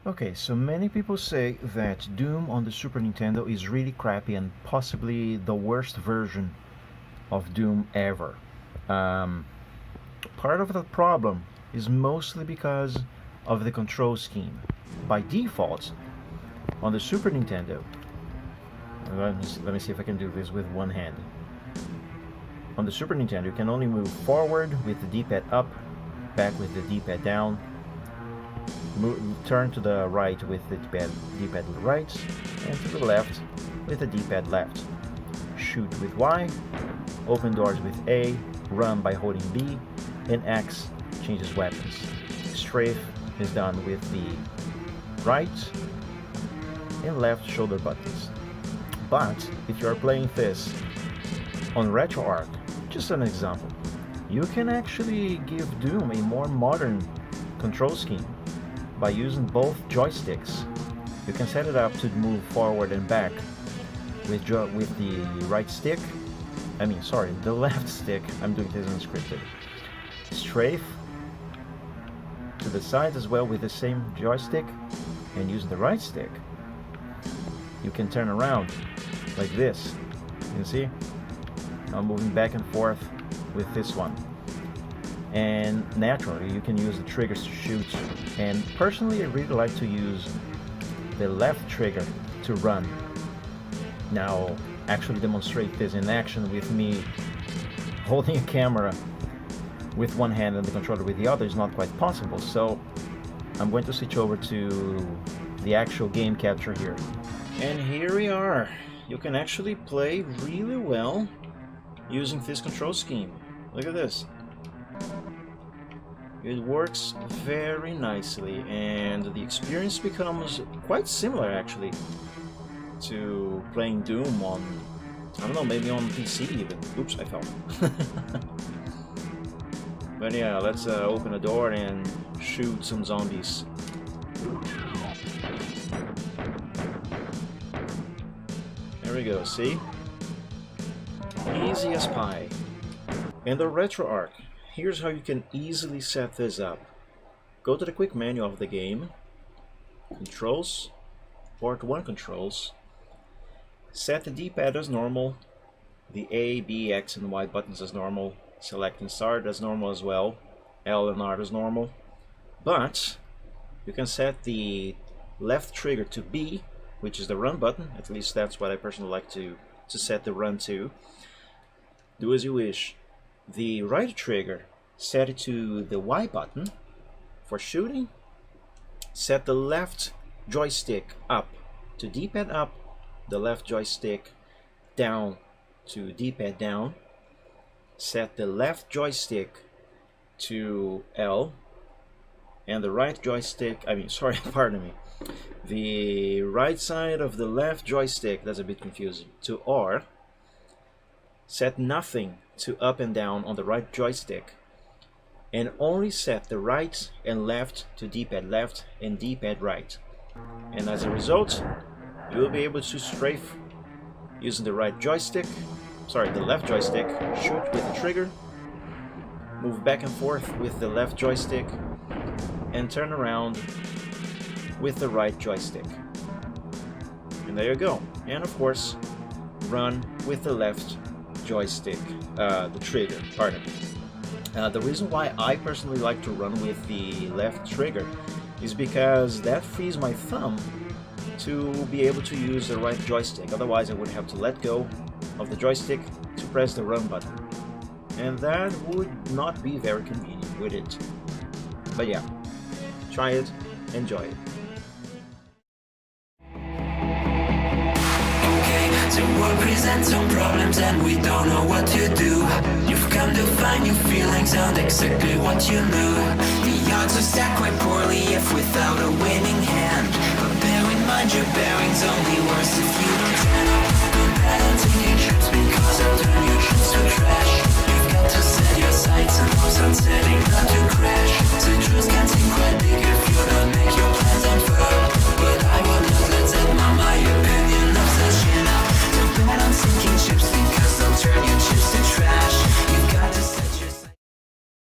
Okay, so many people say that Doom on the Super Nintendo is really crappy and possibly the worst version of Doom ever. Um, Part of the problem is mostly because of the control scheme. By default, on the Super Nintendo, let me see if I can do this with one hand. On the Super Nintendo, you can only move forward with the D-pad up, back with the D-pad down, turn to the right with the D-pad right, and to the left with the D-pad left. Shoot with Y, open doors with A, run by holding B, and X changes weapons. Strafe is done with the right and left shoulder buttons. But if you are playing this on RetroArch, just an example, you can actually give Doom a more modern control scheme by using both joysticks. You can set it up to move forward and back with the right stick. The left stick. I'm doing this unscripted. Strafe to the side as well with the same joystick, and using the right stick, you can turn around like this. You can see I'm moving back and forth with this one, and naturally you can use the triggers to shoot, and personally I really like to use the left trigger to run. Now actually demonstrate this in action with me holding a camera with one hand and the controller with the other is not quite possible, so I'm going to switch over to the actual game capture here. And here we are. You can actually play really well using this control scheme. Look at this. It works very nicely, and the experience becomes quite similar actually to playing Doom on, I don't know, maybe on PC even. Oops, I fell. But yeah, let's open a door and shoot some zombies. There we go, see? Easy as pie. And the RetroArch, here's how you can easily set this up. Go to the quick menu of the game, Controls, Port 1 Controls, set the D-pad as normal, the A, B, X, and Y buttons as normal, select and start as normal as well, L and R as normal, but you can set the left trigger to B, which is the run button. At least that's what I personally like to set the run to. Do as you wish. The right trigger, set it to the Y button for shooting. Set the left joystick up to D-pad up, the left joystick down to D-pad down. Set the left joystick to L, and the right joystick, pardon me, the right side of the left joystick, that's a bit confusing, to R. Set nothing to up and down on the right joystick, and only set the right and left to D-pad left and D-pad right. And as a result, you will be able to strafe using the right joystick, the left joystick, shoot with the trigger, move back and forth with the left joystick, and turn around with the right joystick. And there you go. And of course, run with the left joystick, the trigger, pardon me. The reason why I personally like to run with the left trigger is because that frees my thumb to be able to use the right joystick. Otherwise I would have to let go of the joystick to press the run button, and that would not be very convenient, would it? But yeah, try it, enjoy it. The world presents some problems and we don't know what to do. You've come to find new feelings and exactly what you knew. The odds are stacked quite poorly if without a